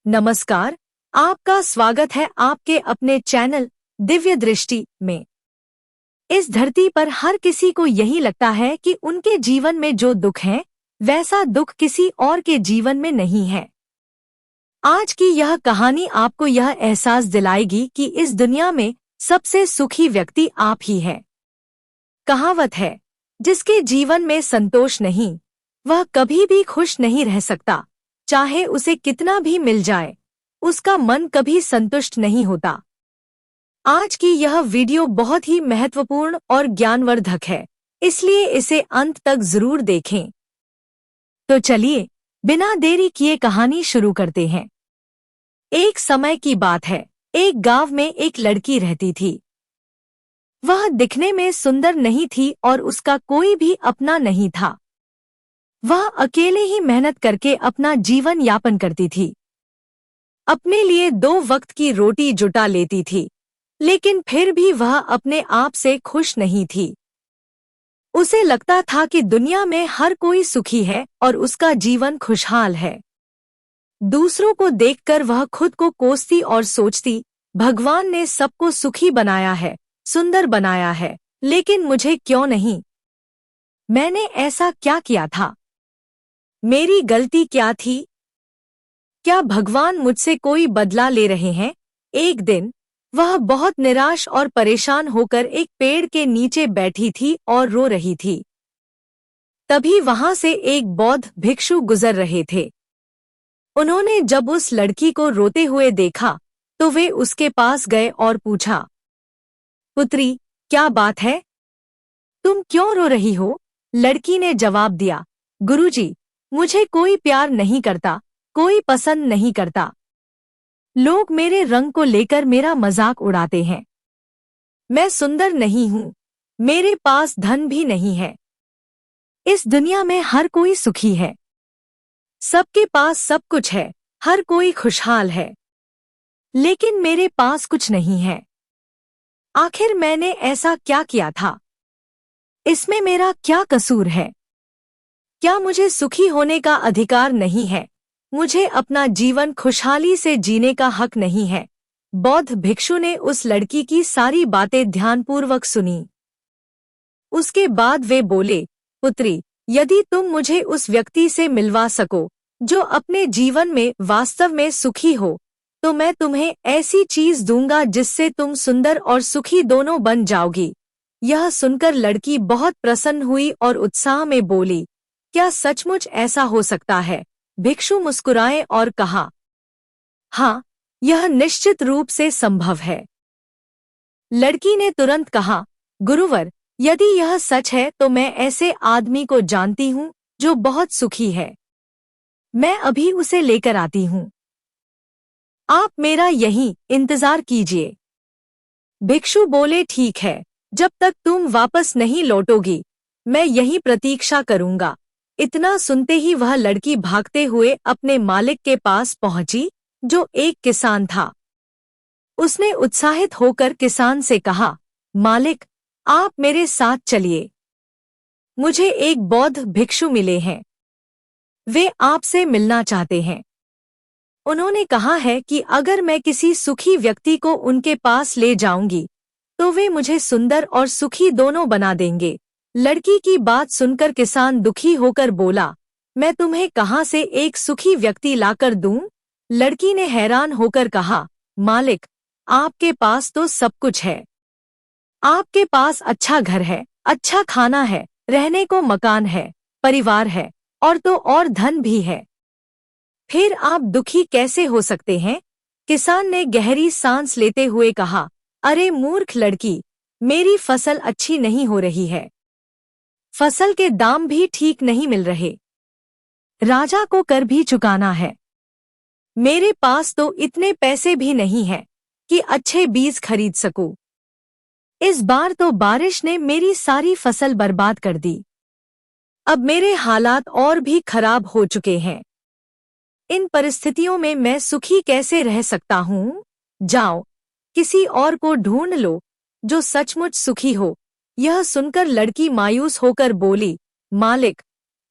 नमस्कार, आपका स्वागत है आपके अपने चैनल दिव्य दृष्टि में। इस धरती पर हर किसी को यही लगता है कि उनके जीवन में जो दुख है वैसा दुख किसी और के जीवन में नहीं है। आज की यह कहानी आपको यह एहसास दिलाएगी कि इस दुनिया में सबसे सुखी व्यक्ति आप ही है। कहावत है, जिसके जीवन में संतोष नहीं वह कभी भी खुश नहीं रह सकता, चाहे उसे कितना भी मिल जाए उसका मन कभी संतुष्ट नहीं होता। आज की यह वीडियो बहुत ही महत्वपूर्ण और ज्ञानवर्धक है, इसलिए इसे अंत तक जरूर देखें। तो चलिए बिना देरी किए कहानी शुरू करते हैं। एक समय की बात है, एक गांव में एक लड़की रहती थी। वह दिखने में सुंदर नहीं थी और उसका कोई भी अपना नहीं था। वह अकेले ही मेहनत करके अपना जीवन यापन करती थी। अपने लिए 2 वक्त की रोटी जुटा लेती थी, लेकिन फिर भी वह अपने आप से खुश नहीं थी। उसे लगता था कि दुनिया में हर कोई सुखी है और उसका जीवन खुशहाल है। दूसरों को देखकर वह खुद को कोसती और सोचती, भगवान ने सबको सुखी बनाया है, सुंदर बनाया है, लेकिन मुझे क्यों नहीं? मैंने ऐसा क्या किया था? मेरी गलती क्या थी? क्या भगवान मुझसे कोई बदला ले रहे हैं? एक दिन वह बहुत निराश और परेशान होकर एक पेड़ के नीचे बैठी थी और रो रही थी। तभी वहां से एक बौद्ध भिक्षु गुजर रहे थे। उन्होंने जब उस लड़की को रोते हुए देखा तो वे उसके पास गए और पूछा, पुत्री, क्या बात है? तुम क्यों रो रही हो? लड़की ने जवाब दिया, गुरुजी, मुझे कोई प्यार नहीं करता, कोई पसंद नहीं करता। लोग मेरे रंग को लेकर मेरा मजाक उड़ाते हैं। मैं सुंदर नहीं हूँ, मेरे पास धन भी नहीं है। इस दुनिया में हर कोई सुखी है, सबके पास सब कुछ है, हर कोई खुशहाल है, लेकिन मेरे पास कुछ नहीं है। आखिर मैंने ऐसा क्या किया था? इसमें मेरा क्या कसूर है? क्या मुझे सुखी होने का अधिकार नहीं है? मुझे अपना जीवन खुशहाली से जीने का हक नहीं है? बौद्ध भिक्षु ने उस लड़की की सारी बातें ध्यानपूर्वक सुनी। उसके बाद वे बोले, पुत्री, यदि तुम मुझे उस व्यक्ति से मिलवा सको जो अपने जीवन में वास्तव में सुखी हो, तो मैं तुम्हें ऐसी चीज दूंगा जिससे तुम सुंदर और सुखी दोनों बन जाओगी। यह सुनकर लड़की बहुत प्रसन्न हुई और उत्साह में बोली, क्या सचमुच ऐसा हो सकता है? भिक्षु मुस्कुराए और कहा, हाँ, यह निश्चित रूप से संभव है। लड़की ने तुरंत कहा, गुरुवर, यदि यह सच है तो मैं ऐसे आदमी को जानती हूँ जो बहुत सुखी है। मैं अभी उसे लेकर आती हूँ। आप मेरा यहीं इंतजार कीजिए। भिक्षु बोले, ठीक है, जब तक तुम वापस नहीं लौटोगी मैं यहीं प्रतीक्षा करूंगा। इतना सुनते ही वह लड़की भागते हुए अपने मालिक के पास पहुंची, जो एक किसान था। उसने उत्साहित होकर किसान से कहा, मालिक, आप मेरे साथ चलिए। मुझे एक बौद्ध भिक्षु मिले हैं, वे आपसे मिलना चाहते हैं। उन्होंने कहा है कि अगर मैं किसी सुखी व्यक्ति को उनके पास ले जाऊंगी तो वे मुझे सुंदर और सुखी दोनों बना देंगे। लड़की की बात सुनकर किसान दुखी होकर बोला, मैं तुम्हें कहां से एक सुखी व्यक्ति लाकर दूं? लड़की ने हैरान होकर कहा, मालिक, आपके पास तो सब कुछ है। आपके पास अच्छा घर है, अच्छा खाना है, रहने को मकान है, परिवार है और तो और धन भी है। फिर आप दुखी कैसे हो सकते हैं? किसान ने गहरी सांस लेते हुए कहा, अरे मूर्ख लड़की, मेरी फसल अच्छी नहीं हो रही है, फसल के दाम भी ठीक नहीं मिल रहे, राजा को कर भी चुकाना है। मेरे पास तो इतने पैसे भी नहीं है कि अच्छे बीज खरीद सकूं। इस बार तो बारिश ने मेरी सारी फसल बर्बाद कर दी। अब मेरे हालात और भी खराब हो चुके हैं। इन परिस्थितियों में मैं सुखी कैसे रह सकता हूँ? जाओ, किसी और को ढूंढ लो जो सचमुच सुखी हो। यह सुनकर लड़की मायूस होकर बोली, मालिक,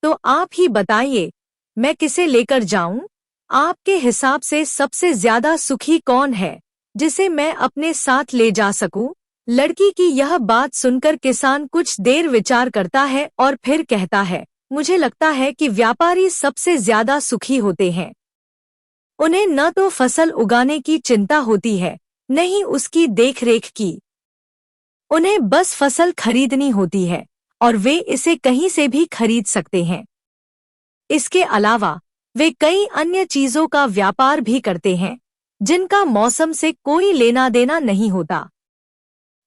तो आप ही बताइए, मैं किसे लेकर जाऊं? आपके हिसाब से सबसे ज्यादा सुखी कौन है, जिसे मैं अपने साथ ले जा सकूं? लड़की की यह बात सुनकर किसान कुछ देर विचार करता है और फिर कहता है, मुझे लगता है कि व्यापारी सबसे ज्यादा सुखी होते हैं। उन्हें न तो फसल उगाने की चिंता होती है, न ही उसकी देखरेख की। उन्हें बस फसल खरीदनी होती है और वे इसे कहीं से भी खरीद सकते हैं। इसके अलावा वे कई अन्य चीजों का व्यापार भी करते हैं, जिनका मौसम से कोई लेना देना नहीं होता।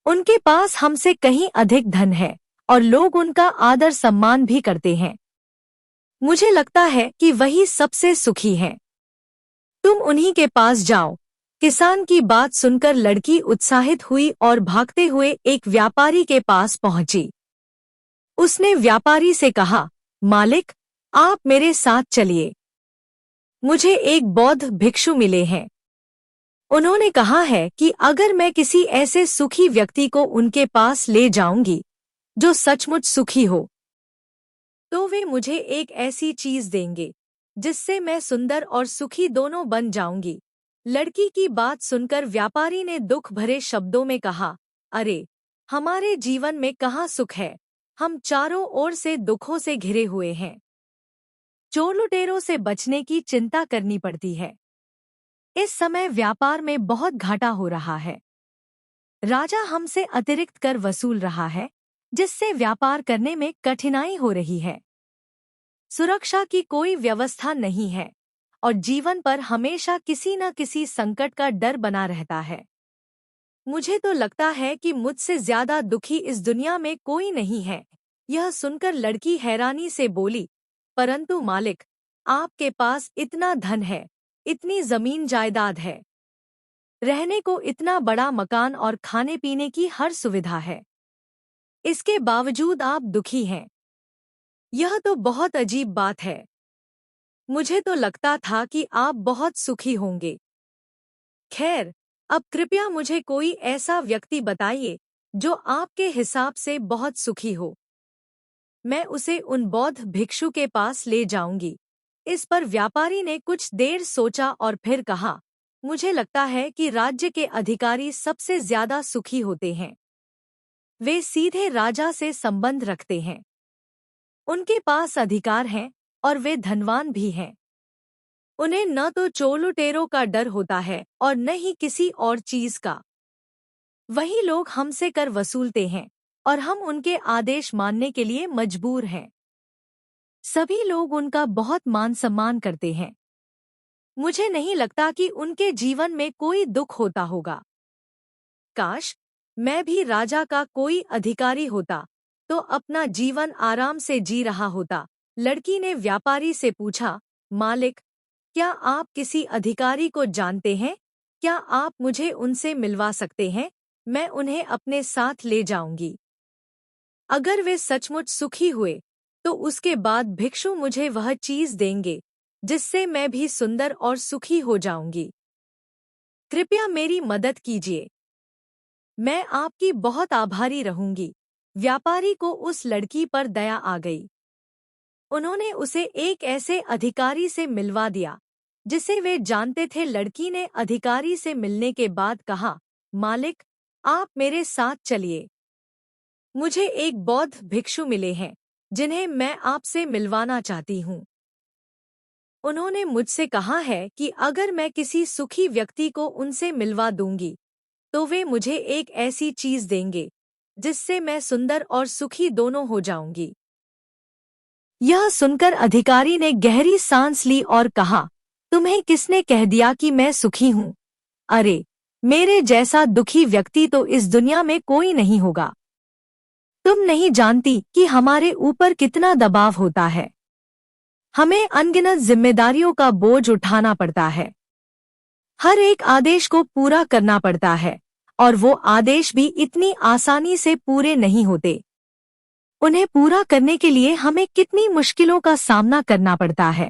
उनके पास हमसे कहीं अधिक धन है और लोग उनका आदर सम्मान भी करते हैं। मुझे लगता है कि वही सबसे सुखी हैं। तुम उन्हीं के पास जाओ। किसान की बात सुनकर लड़की उत्साहित हुई और भागते हुए एक व्यापारी के पास पहुंची। उसने व्यापारी से कहा, मालिक, आप मेरे साथ चलिए। मुझे एक बौद्ध भिक्षु मिले हैं। उन्होंने कहा है कि अगर मैं किसी ऐसे सुखी व्यक्ति को उनके पास ले जाऊंगी जो सचमुच सुखी हो, तो वे मुझे एक ऐसी चीज देंगे जिससे मैं सुंदर और सुखी दोनों बन जाऊंगी। लड़की की बात सुनकर व्यापारी ने दुख भरे शब्दों में कहा, अरे, हमारे जीवन में कहाँ सुख है। हम चारों ओर से दुखों से घिरे हुए हैं। चोर लुटेरों से बचने की चिंता करनी पड़ती है। इस समय व्यापार में बहुत घाटा हो रहा है। राजा हमसे अतिरिक्त कर वसूल रहा है, जिससे व्यापार करने में कठिनाई हो रही है। सुरक्षा की कोई व्यवस्था नहीं है और जीवन पर हमेशा किसी न किसी संकट का डर बना रहता है। मुझे तो लगता है कि मुझसे ज्यादा दुखी इस दुनिया में कोई नहीं है। यह सुनकर लड़की हैरानी से बोली, परंतु मालिक, आपके पास इतना धन है, इतनी जमीन जायदाद है, रहने को इतना बड़ा मकान और खाने पीने की हर सुविधा है। इसके बावजूद आप दुखी हैं। यह तो बहुत अजीब बात है। मुझे तो लगता था कि आप बहुत सुखी होंगे। खैर, अब कृपया मुझे कोई ऐसा व्यक्ति बताइए जो आपके हिसाब से बहुत सुखी हो। मैं उसे उन बौद्ध भिक्षु के पास ले जाऊंगी। इस पर व्यापारी ने कुछ देर सोचा और फिर कहा, मुझे लगता है कि राज्य के अधिकारी सबसे ज्यादा सुखी होते हैं। वे सीधे राजा से संबंध रखते हैं। उनके पास अधिकार हैं और वे धनवान भी हैं। उन्हें न तो चोर लुटेरों का डर होता है और न ही किसी और चीज का। वही लोग हमसे कर वसूलते हैं और हम उनके आदेश मानने के लिए मजबूर हैं। सभी लोग उनका बहुत मान सम्मान करते हैं। मुझे नहीं लगता कि उनके जीवन में कोई दुख होता होगा। काश मैं भी राजा का कोई अधिकारी होता तो अपना जीवन आराम से जी रहा होता। लड़की ने व्यापारी से पूछा, मालिक, क्या आप किसी अधिकारी को जानते हैं? क्या आप मुझे उनसे मिलवा सकते हैं? मैं उन्हें अपने साथ ले जाऊंगी। अगर वे सचमुच सुखी हुए तो उसके बाद भिक्षु मुझे वह चीज देंगे जिससे मैं भी सुंदर और सुखी हो जाऊंगी। कृपया मेरी मदद कीजिए। मैं आपकी बहुत आभारी रहूंगी। व्यापारी को उस लड़की पर दया आ गई। उन्होंने उसे एक ऐसे अधिकारी से मिलवा दिया जिसे वे जानते थे। लड़की ने अधिकारी से मिलने के बाद कहा, मालिक, आप मेरे साथ चलिए। मुझे एक बौद्ध भिक्षु मिले हैं जिन्हें मैं आपसे मिलवाना चाहती हूँ। उन्होंने मुझसे कहा है कि अगर मैं किसी सुखी व्यक्ति को उनसे मिलवा दूंगी तो वे मुझे एक ऐसी चीज देंगे जिससे मैं सुंदर और सुखी दोनों हो जाऊंगी। यह सुनकर अधिकारी ने गहरी सांस ली और कहा, तुम्हें किसने कह दिया कि मैं सुखी हूँ? अरे, मेरे जैसा दुखी व्यक्ति तो इस दुनिया में कोई नहीं होगा। तुम नहीं जानती कि हमारे ऊपर कितना दबाव होता है। हमें अनगिनत जिम्मेदारियों का बोझ उठाना पड़ता है। हर एक आदेश को पूरा करना पड़ता है और वो आदेश भी इतनी आसानी से पूरे नहीं होते। उन्हें पूरा करने के लिए हमें कितनी मुश्किलों का सामना करना पड़ता है।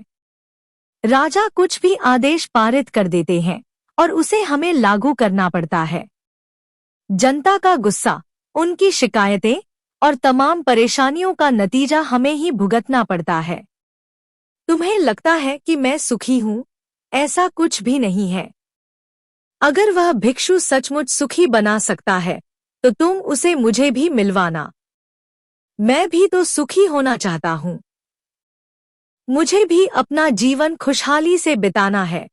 राजा कुछ भी आदेश पारित कर देते हैं और उसे हमें लागू करना पड़ता है। जनता का गुस्सा, उनकी शिकायतें और तमाम परेशानियों का नतीजा हमें ही भुगतना पड़ता है। तुम्हें लगता है कि मैं सुखी हूँ? ऐसा कुछ भी नहीं है। अगर वह भिक्षु सचमुच सुखी बना सकता है तो तुम उसे मुझे भी मिलवाना। मैं भी तो सुखी होना चाहता हूँ। मुझे भी अपना जीवन खुशहाली से बिताना है।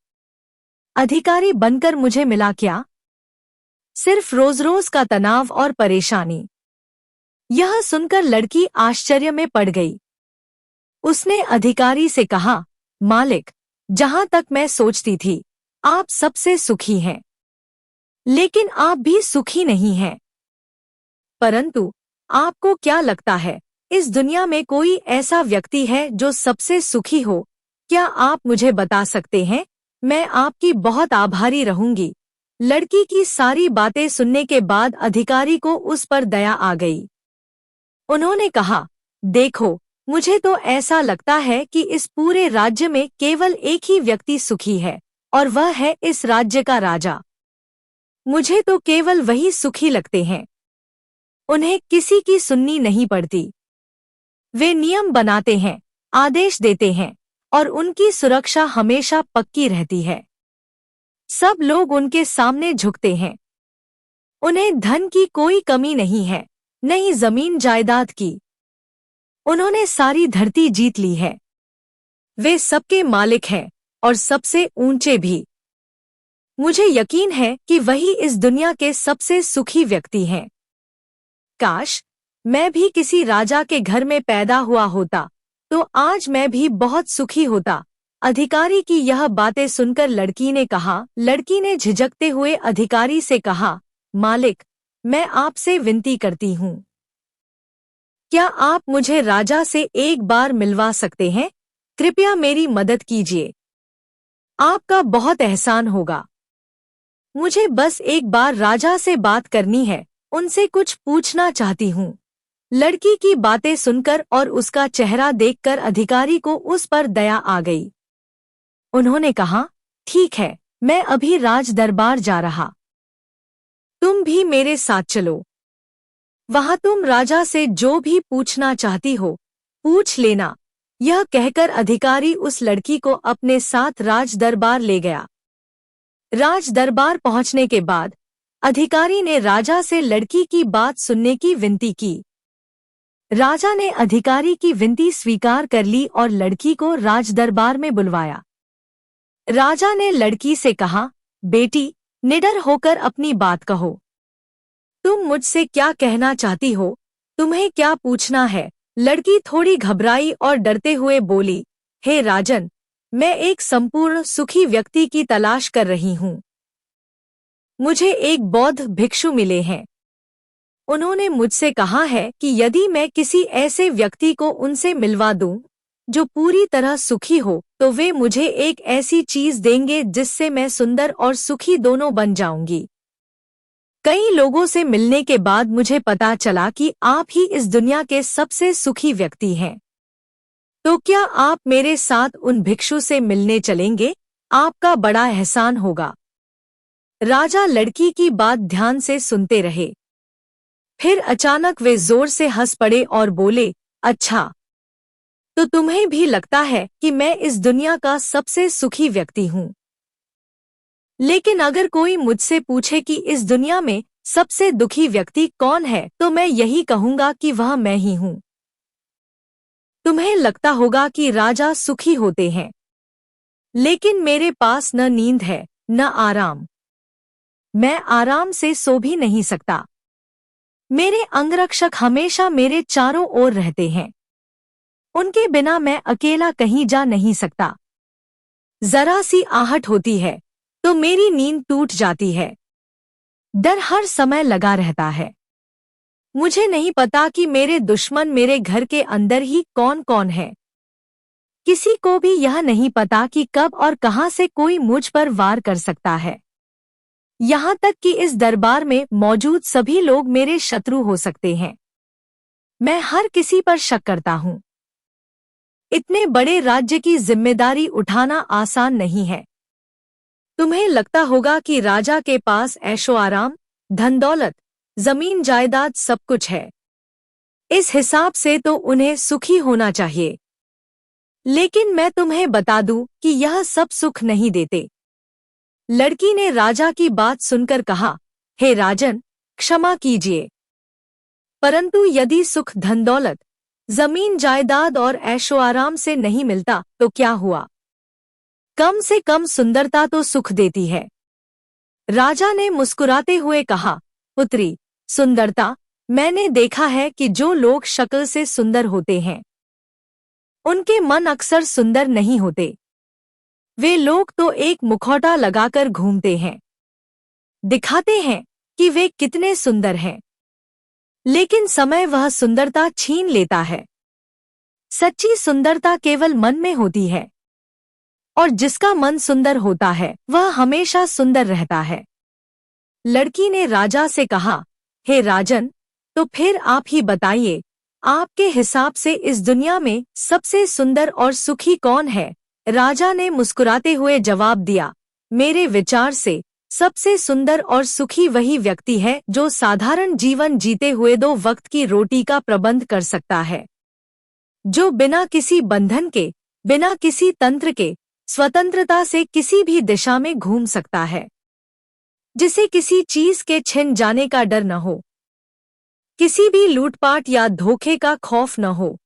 अधिकारी बनकर मुझे मिला क्या? सिर्फ रोज रोज का तनाव और परेशानी। यह सुनकर लड़की आश्चर्य में पड़ गई। उसने अधिकारी से कहा, मालिक, जहां तक मैं सोचती थी आप सबसे सुखी हैं, लेकिन आप भी सुखी नहीं हैं। परंतु आपको क्या लगता है, इस दुनिया में कोई ऐसा व्यक्ति है जो सबसे सुखी हो? क्या आप मुझे बता सकते हैं? मैं आपकी बहुत आभारी रहूंगी। लड़की की सारी बातें सुनने के बाद अधिकारी को उस पर दया आ गई। उन्होंने कहा, देखो, मुझे तो ऐसा लगता है कि इस पूरे राज्य में केवल एक ही व्यक्ति सुखी है, और वह है इस राज्य का राजा। मुझे तो केवल वही सुखी लगते हैं। उन्हें किसी की सुननी नहीं पड़ती। वे नियम बनाते हैं, आदेश देते हैं, और उनकी सुरक्षा हमेशा पक्की रहती है। सब लोग उनके सामने झुकते हैं। उन्हें धन की कोई कमी नहीं है, न ही जमीन जायदाद की। उन्होंने सारी धरती जीत ली है। वे सबके मालिक हैं, और सबसे ऊंचे भी। मुझे यकीन है कि वही इस दुनिया के सबसे सुखी व्यक्ति हैं। काश मैं भी किसी राजा के घर में पैदा हुआ होता तो आज मैं भी बहुत सुखी होता। अधिकारी की यह बातें सुनकर लड़की ने झिझकते हुए अधिकारी से कहा, मालिक, मैं आपसे विनती करती हूँ, क्या आप मुझे राजा से एक बार मिलवा सकते हैं? कृपया मेरी मदद कीजिए। आपका बहुत एहसान होगा। मुझे बस एक बार राजा से बात करनी है, उनसे कुछ पूछना चाहती हूँ। लड़की की बातें सुनकर और उसका चेहरा देखकर अधिकारी को उस पर दया आ गई। उन्होंने कहा, ठीक है, मैं अभी राज दरबार जा रहा। तुम भी मेरे साथ चलो। वहां तुम राजा से जो भी पूछना चाहती हो, पूछ लेना। यह कहकर अधिकारी उस लड़की को अपने साथ राज दरबार ले गया। राज दरबार पहुंचने के बाद अधिकारी ने राजा से लड़की की बात सुनने की विनती की। राजा ने अधिकारी की विनती स्वीकार कर ली और लड़की को राज दरबार में बुलवाया। राजा ने लड़की से कहा, बेटी, निडर होकर अपनी बात कहो। तुम मुझसे क्या कहना चाहती हो? तुम्हें क्या पूछना है? लड़की थोड़ी घबराई और डरते हुए बोली, हे राजन, मैं एक संपूर्ण सुखी व्यक्ति की तलाश कर रही हूँ। मुझे एक बौद्ध भिक्षु मिले हैं। उन्होंने मुझसे कहा है कि यदि मैं किसी ऐसे व्यक्ति को उनसे मिलवा दूं जो पूरी तरह सुखी हो तो वे मुझे एक ऐसी चीज देंगे जिससे मैं सुंदर और सुखी दोनों बन जाऊंगी। कई लोगों से मिलने के बाद मुझे पता चला कि आप ही इस दुनिया के सबसे सुखी व्यक्ति हैं। तो क्या आप मेरे साथ उन भिक्षु से मिलने चलेंगे? आपका बड़ा एहसान होगा। राजा लड़की की बात ध्यान से सुनते रहे। फिर अचानक वे जोर से हंस पड़े और बोले, अच्छा, तो तुम्हें भी लगता है कि मैं इस दुनिया का सबसे सुखी व्यक्ति हूँ? लेकिन अगर कोई मुझसे पूछे कि इस दुनिया में सबसे दुखी व्यक्ति कौन है तो मैं यही कहूंगा कि वह मैं ही हूँ। तुम्हें लगता होगा कि राजा सुखी होते हैं, लेकिन मेरे पास न नींद है न आराम। मैं आराम से सो भी नहीं सकता। मेरे अंगरक्षक हमेशा मेरे चारों ओर रहते हैं। उनके बिना मैं अकेला कहीं जा नहीं सकता। जरा सी आहट होती है तो मेरी नींद टूट जाती है। डर हर समय लगा रहता है। मुझे नहीं पता कि मेरे दुश्मन मेरे घर के अंदर ही कौन कौन है। किसी को भी यह नहीं पता कि कब और कहां से कोई मुझ पर वार कर सकता है। यहाँ तक कि इस दरबार में मौजूद सभी लोग मेरे शत्रु हो सकते हैं। मैं हर किसी पर शक करता हूँ। इतने बड़े राज्य की जिम्मेदारी उठाना आसान नहीं है। तुम्हें लगता होगा कि राजा के पास ऐशो आराम, धन दौलत, जमीन जायदाद सब कुछ है। इस हिसाब से तो उन्हें सुखी होना चाहिए। लेकिन मैं तुम्हें बता दूं कि यह सब सुख नहीं देते। लड़की ने राजा की बात सुनकर कहा, हे राजन, क्षमा कीजिए, परंतु यदि सुख धन दौलत, जमीन जायदाद और ऐशो आराम से नहीं मिलता तो क्या हुआ? कम से कम सुंदरता तो सुख देती है। राजा ने मुस्कुराते हुए कहा, पुत्री, सुंदरता, मैंने देखा है कि जो लोग शक्ल से सुंदर होते हैं उनके मन अक्सर सुंदर नहीं होते। वे लोग तो एक मुखौटा लगाकर घूमते हैं, दिखाते हैं कि वे कितने सुंदर हैं, लेकिन समय वह सुंदरता छीन लेता है। सच्ची सुंदरता केवल मन में होती है, और जिसका मन सुंदर होता है वह हमेशा सुंदर रहता है। लड़की ने राजा से कहा, हे राजन, तो फिर आप ही बताइए, आपके हिसाब से इस दुनिया में सबसे सुंदर और सुखी कौन है? राजा ने मुस्कुराते हुए जवाब दिया, मेरे विचार से सबसे सुंदर और सुखी वही व्यक्ति है जो साधारण जीवन जीते हुए 2 वक्त की रोटी का प्रबंध कर सकता है, जो बिना किसी बंधन के, बिना किसी तंत्र के, स्वतंत्रता से किसी भी दिशा में घूम सकता है, जिसे किसी चीज के छिन जाने का डर न हो, किसी भी लूटपाट या धोखे का खौफ न हो,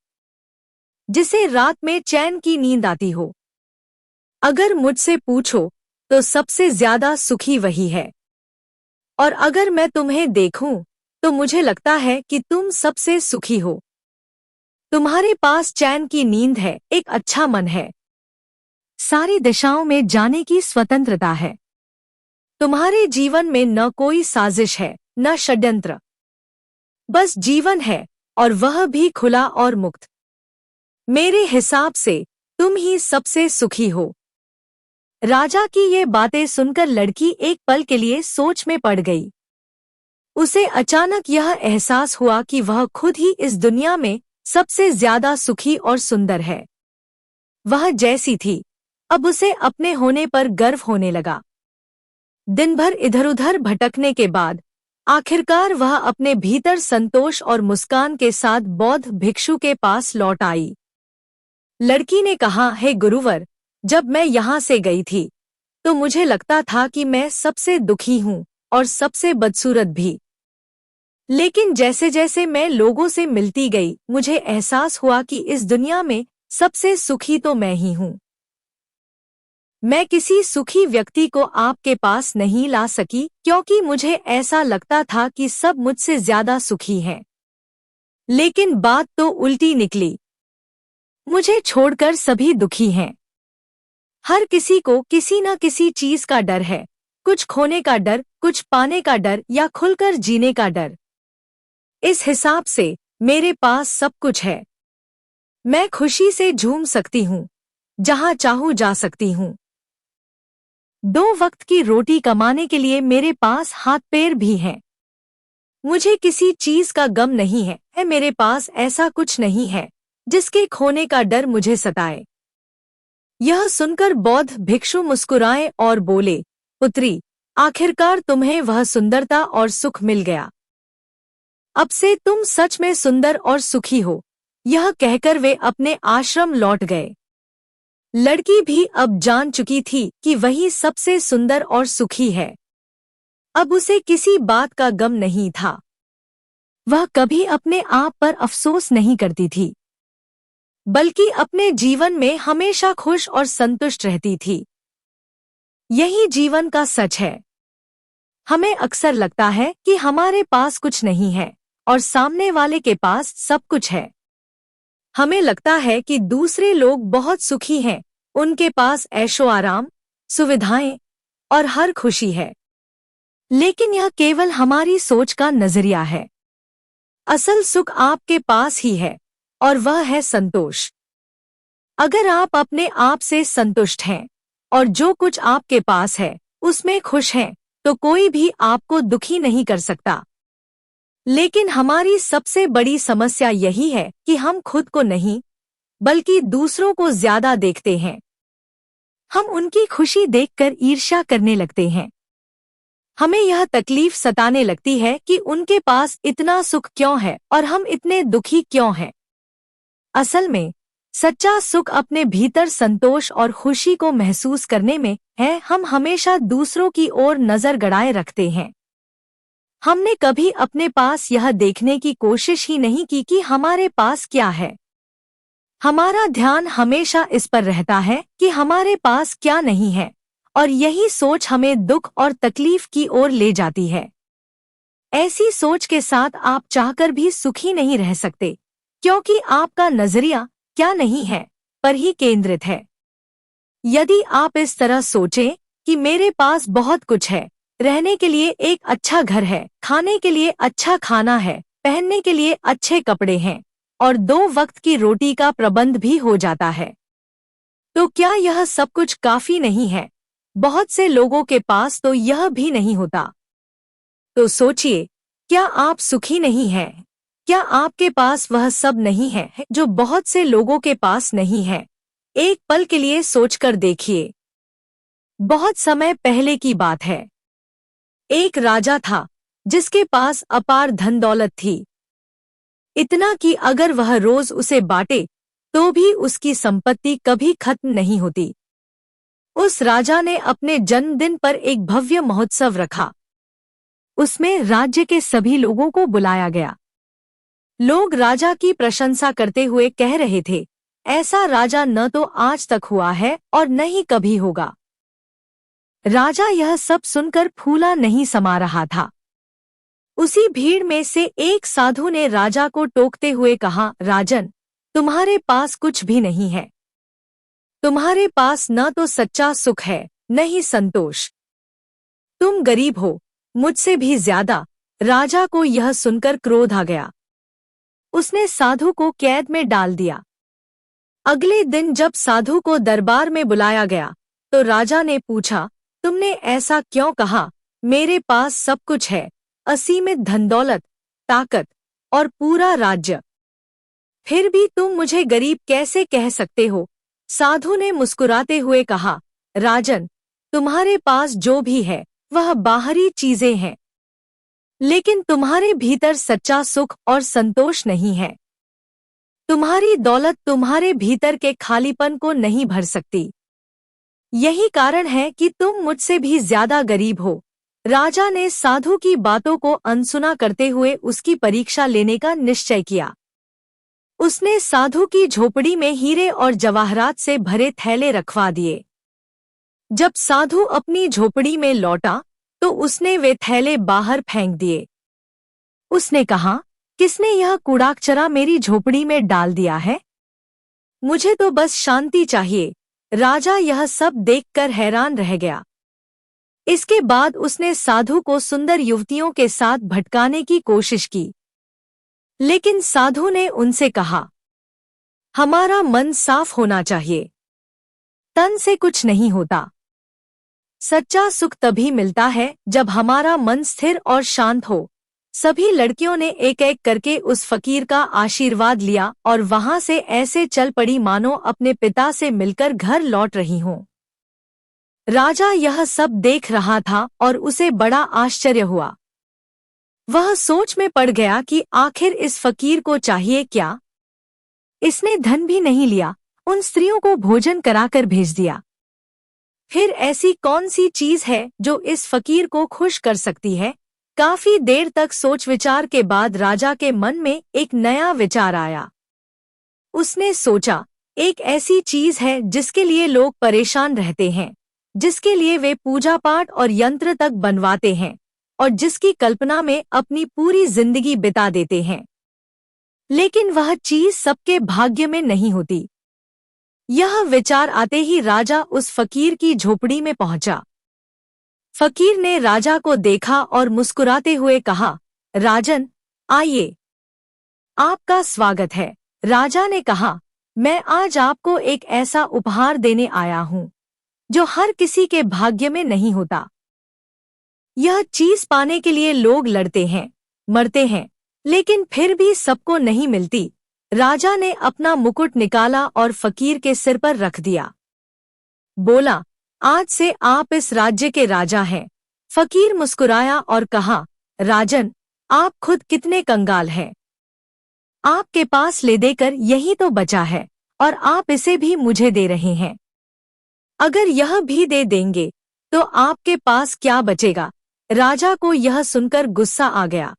जिसे रात में चैन की नींद आती हो। अगर मुझसे पूछो तो सबसे ज्यादा सुखी वही है, और अगर मैं तुम्हें देखूं तो मुझे लगता है कि तुम सबसे सुखी हो। तुम्हारे पास चैन की नींद है, एक अच्छा मन है, सारी दिशाओं में जाने की स्वतंत्रता है। तुम्हारे जीवन में न कोई साजिश है, न षड्यंत्र, बस जीवन है, और वह भी खुला और मुक्त। मेरे हिसाब से तुम ही सबसे सुखी हो। राजा की ये बातें सुनकर लड़की एक पल के लिए सोच में पड़ गई। उसे अचानक यह एहसास हुआ कि वह खुद ही इस दुनिया में सबसे ज्यादा सुखी और सुंदर है। वह जैसी थी, अब उसे अपने होने पर गर्व होने लगा। दिन भर इधर-उधर भटकने के बाद आखिरकार वह अपने भीतर संतोष और मुस्कान के साथ बौद्ध भिक्षु के पास लौट आई। लड़की ने कहा, हे गुरुवर, जब मैं यहाँ से गई थी तो मुझे लगता था कि मैं सबसे दुखी हूँ और सबसे बदसूरत भी। लेकिन जैसे जैसे मैं लोगों से मिलती गई मुझे एहसास हुआ कि इस दुनिया में सबसे सुखी तो मैं ही हूँ। मैं किसी सुखी व्यक्ति को आपके पास नहीं ला सकी क्योंकि मुझे ऐसा लगता था कि सब मुझसे ज्यादा सुखी हैं। लेकिन बात तो उल्टी निकली। मुझे छोड़कर सभी दुखी हैं। हर किसी को किसी न किसी चीज का डर है, कुछ खोने का डर, कुछ पाने का डर या खुलकर जीने का डर। इस हिसाब से मेरे पास सब कुछ है। मैं खुशी से झूम सकती हूँ, जहाँ चाहूँ जा सकती हूँ। 2 वक्त की रोटी कमाने के लिए मेरे पास हाथ पैर भी हैं। मुझे किसी चीज का गम नहीं है, मेरे पास ऐसा कुछ नहीं है जिसके खोने का डर मुझे सताए। यह सुनकर बौद्ध भिक्षु मुस्कुराए और बोले, पुत्री, आखिरकार तुम्हें वह सुंदरता और सुख मिल गया। अब से तुम सच में सुंदर और सुखी हो। यह कहकर वे अपने आश्रम लौट गए। लड़की भी अब जान चुकी थी कि वही सबसे सुंदर और सुखी है। अब उसे किसी बात का गम नहीं था। वह कभी अपने आप पर अफसोस नहीं करती थी, बल्कि अपने जीवन में हमेशा खुश और संतुष्ट रहती थी। यही जीवन का सच है। हमें अक्सर लगता है कि हमारे पास कुछ नहीं है और सामने वाले के पास सब कुछ है। हमें लगता है कि दूसरे लोग बहुत सुखी हैं, उनके पास ऐशो आराम, सुविधाएं और हर खुशी है। लेकिन यह केवल हमारी सोच का नजरिया है। असल सुख आपके पास ही है, और वह है संतोष। अगर आप अपने आप से संतुष्ट हैं और जो कुछ आपके पास है उसमें खुश हैं, तो कोई भी आपको दुखी नहीं कर सकता। लेकिन हमारी सबसे बड़ी समस्या यही है कि हम खुद को नहीं, बल्कि दूसरों को ज्यादा देखते हैं। हम उनकी खुशी देखकर ईर्ष्या करने लगते हैं। हमें यह तकलीफ सताने लगती है कि उनके पास इतना सुख क्यों है और हम इतने दुखी क्यों हैं। असल में सच्चा सुख अपने भीतर संतोष और खुशी को महसूस करने में है। हम हमेशा दूसरों की ओर नजर गड़ाए रखते हैं। हमने कभी अपने पास यह देखने की कोशिश ही नहीं की कि हमारे पास क्या है। हमारा ध्यान हमेशा इस पर रहता है कि हमारे पास क्या नहीं है, और यही सोच हमें दुख और तकलीफ की ओर ले जाती है। ऐसी सोच के साथ आप चाहकर भी सुखी नहीं रह सकते, क्योंकि आपका नजरिया क्या नहीं है पर ही केंद्रित है। यदि आप इस तरह सोचें कि मेरे पास बहुत कुछ है, रहने के लिए एक अच्छा घर है, खाने के लिए अच्छा खाना है, पहनने के लिए अच्छे कपड़े हैं और 2 वक्त की रोटी का प्रबंध भी हो जाता है, तो क्या यह सब कुछ काफी नहीं है? बहुत से लोगों के पास तो यह भी नहीं होता। तो सोचिए, क्या आप सुखी नहीं हैं? क्या आपके पास वह सब नहीं है जो बहुत से लोगों के पास नहीं है? एक पल के लिए सोचकर देखिए। बहुत समय पहले की बात है। एक राजा था जिसके पास अपार धन दौलत थी। इतना कि अगर वह रोज उसे बांटे तो भी उसकी संपत्ति कभी खत्म नहीं होती। उस राजा ने अपने जन्मदिन पर एक भव्य महोत्सव रखा। उसमें राज्य के सभी लोगों को बुलाया गया। लोग राजा की प्रशंसा करते हुए कह रहे थे, ऐसा राजा न तो आज तक हुआ है और न ही कभी होगा। राजा यह सब सुनकर फूला नहीं समा रहा था। उसी भीड़ में से एक साधु ने राजा को टोकते हुए कहा, राजन, तुम्हारे पास कुछ भी नहीं है। तुम्हारे पास न तो सच्चा सुख है न ही संतोष। तुम गरीब हो, मुझसे भी ज्यादा। राजा को यह सुनकर क्रोध आ गया। उसने साधु को कैद में डाल दिया। अगले दिन जब साधु को दरबार में बुलाया गया तो राजा ने पूछा, तुमने ऐसा क्यों कहा? मेरे पास सब कुछ है, असीमित धन दौलत, ताकत और पूरा राज्य, फिर भी तुम मुझे गरीब कैसे कह सकते हो? साधु ने मुस्कुराते हुए कहा, राजन, तुम्हारे पास जो भी है वह बाहरी चीजें हैं, लेकिन तुम्हारे भीतर सच्चा सुख और संतोष नहीं है। तुम्हारी दौलत तुम्हारे भीतर के खालीपन को नहीं भर सकती। यही कारण है कि तुम मुझसे भी ज्यादा गरीब हो। राजा ने साधु की बातों को अनसुना करते हुए उसकी परीक्षा लेने का निश्चय किया। उसने साधु की झोपड़ी में हीरे और जवाहरात से भरे थैले रखवा दिए। जब साधु अपनी झोपड़ी में लौटा तो उसने वे थैले बाहर फेंक दिए। उसने कहा, किसने यह कूड़ाकचरा मेरी झोपड़ी में डाल दिया है? मुझे तो बस शांति चाहिए। राजा यह सब देखकर हैरान रह गया। इसके बाद उसने साधु को सुंदर युवतियों के साथ भटकाने की कोशिश की, लेकिन साधु ने उनसे कहा, हमारा मन साफ होना चाहिए, तन से कुछ नहीं होता। सच्चा सुख तभी मिलता है जब हमारा मन स्थिर और शांत हो। सभी लड़कियों ने एक एक करके उस फकीर का आशीर्वाद लिया और वहां से ऐसे चल पड़ी मानो अपने पिता से मिलकर घर लौट रही हों। राजा यह सब देख रहा था और उसे बड़ा आश्चर्य हुआ। वह सोच में पड़ गया कि आखिर इस फकीर को चाहिए क्या? इसने धन भी नहीं लिया, उन स्त्रियों को भोजन कराकर भेज दिया। फिर ऐसी कौन सी चीज है जो इस फकीर को खुश कर सकती है? काफी देर तक सोच विचार के बाद राजा के मन में एक नया विचार आया। उसने सोचा, एक ऐसी चीज है जिसके लिए लोग परेशान रहते हैं, जिसके लिए वे पूजा पाठ और यंत्र तक बनवाते हैं और जिसकी कल्पना में अपनी पूरी जिंदगी बिता देते हैं, लेकिन वह चीज सबके भाग्य में नहीं होती। यह विचार आते ही राजा उस फकीर की झोपड़ी में पहुंचा। फकीर ने राजा को देखा और मुस्कुराते हुए कहा, राजन, आइए, आपका स्वागत है। राजा ने कहा, मैं आज आपको एक ऐसा उपहार देने आया हूं जो हर किसी के भाग्य में नहीं होता। यह चीज पाने के लिए लोग लड़ते हैं, मरते हैं, लेकिन फिर भी सबको नहीं मिलती। राजा ने अपना मुकुट निकाला और फकीर के सिर पर रख दिया। बोला, आज से आप इस राज्य के राजा हैं। फकीर मुस्कुराया और कहा, राजन, आप खुद कितने कंगाल हैं। आपके पास ले देकर यही तो बचा है और आप इसे भी मुझे दे रहे हैं। अगर यह भी दे देंगे तो आपके पास क्या बचेगा? राजा को यह सुनकर गुस्सा आ गया।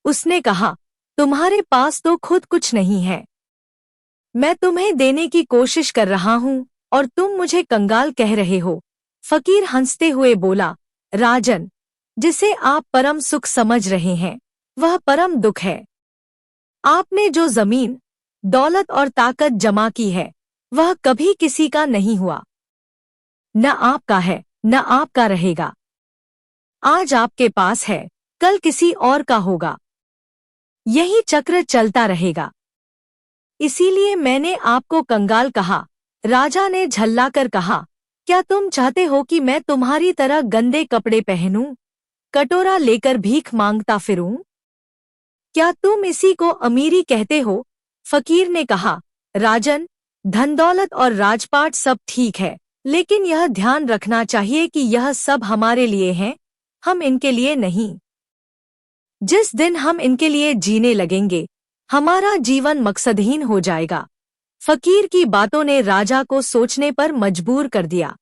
उसने कहा, तुम्हारे पास तो खुद कुछ नहीं है। मैं तुम्हें देने की कोशिश कर रहा हूँ और तुम मुझे कंगाल कह रहे हो। फकीर हंसते हुए बोला, राजन, जिसे आप परम सुख समझ रहे हैं वह परम दुख है। आपने जो जमीन, दौलत और ताकत जमा की है वह कभी किसी का नहीं हुआ। न आपका है न आपका रहेगा। आज आपके पास है, कल किसी और का होगा। यही चक्र चलता रहेगा। इसीलिए मैंने आपको कंगाल कहा। राजा ने झल्लाकर कहा, क्या तुम चाहते हो कि मैं तुम्हारी तरह गंदे कपड़े पहनूं, कटोरा लेकर भीख मांगता फिरूं? क्या तुम इसी को अमीरी कहते हो? फकीर ने कहा, राजन, धन दौलत और राजपाट सब ठीक है, लेकिन यह ध्यान रखना चाहिए कि यह सब हमारे लिए हैं, हम इनके लिए नहीं। जिस दिन हम इनके लिए जीने लगेंगे हमारा जीवन मकसदहीन हो जाएगा। फकीर की बातों ने राजा को सोचने पर मजबूर कर दिया।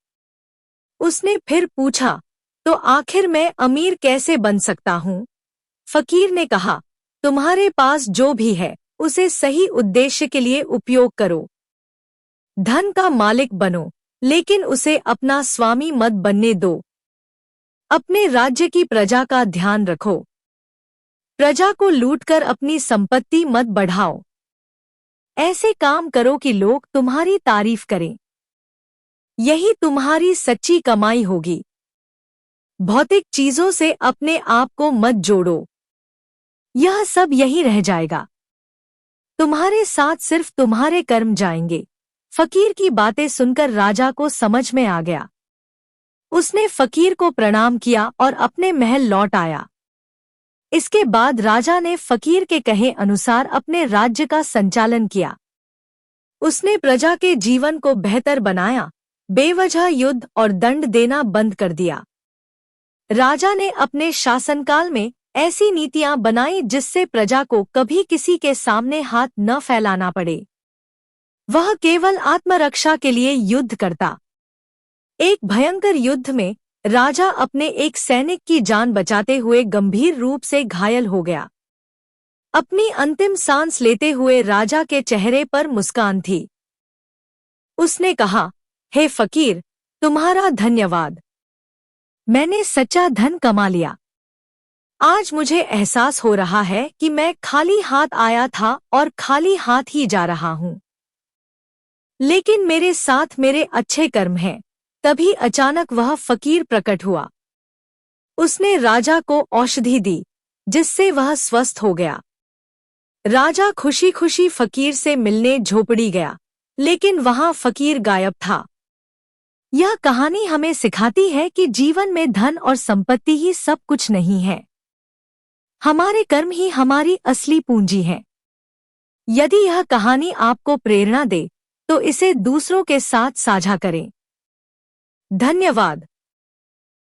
उसने फिर पूछा, तो आखिर मैं अमीर कैसे बन सकता हूँ? फकीर ने कहा, तुम्हारे पास जो भी है उसे सही उद्देश्य के लिए उपयोग करो। धन का मालिक बनो, लेकिन उसे अपना स्वामी मत बनने दो। अपने राज्य की प्रजा का ध्यान रखो। प्रजा को लूटकर अपनी संपत्ति मत बढ़ाओ। ऐसे काम करो कि लोग तुम्हारी तारीफ करें। यही तुम्हारी सच्ची कमाई होगी। भौतिक चीजों से अपने आप को मत जोड़ो। यह सब यही रह जाएगा। तुम्हारे साथ सिर्फ तुम्हारे कर्म जाएंगे। फकीर की बातें सुनकर राजा को समझ में आ गया। उसने फकीर को प्रणाम किया और अपने महल लौट आया। इसके बाद राजा ने फकीर के कहे अनुसार अपने राज्य का संचालन किया। उसने प्रजा के जीवन को बेहतर बनाया, बेवजह युद्ध और दंड देना बंद कर दिया। राजा ने अपने शासनकाल में ऐसी नीतियां बनाई जिससे प्रजा को कभी किसी के सामने हाथ न फैलाना पड़े। वह केवल आत्मरक्षा के लिए युद्ध करता। एक भयंकर युद्ध में राजा अपने एक सैनिक की जान बचाते हुए गंभीर रूप से घायल हो गया। अपनी अंतिम सांस लेते हुए राजा के चेहरे पर मुस्कान थी। उसने कहा, हे फकीर, तुम्हारा धन्यवाद। मैंने सच्चा धन कमा लिया। आज मुझे एहसास हो रहा है कि मैं खाली हाथ आया था और खाली हाथ ही जा रहा हूं। लेकिन मेरे साथ मेरे अच्छे कर्म हैं। तभी अचानक वह फकीर प्रकट हुआ। उसने राजा को औषधि दी, जिससे वह स्वस्थ हो गया। राजा खुशी खुशी फकीर से मिलने झोपड़ी गया, लेकिन वहां फकीर गायब था। यह कहानी हमें सिखाती है कि जीवन में धन और संपत्ति ही सब कुछ नहीं है। हमारे कर्म ही हमारी असली पूंजी है। यदि यह कहानी आपको प्रेरणा दे तो इसे दूसरों के साथ साझा करें। धन्यवाद।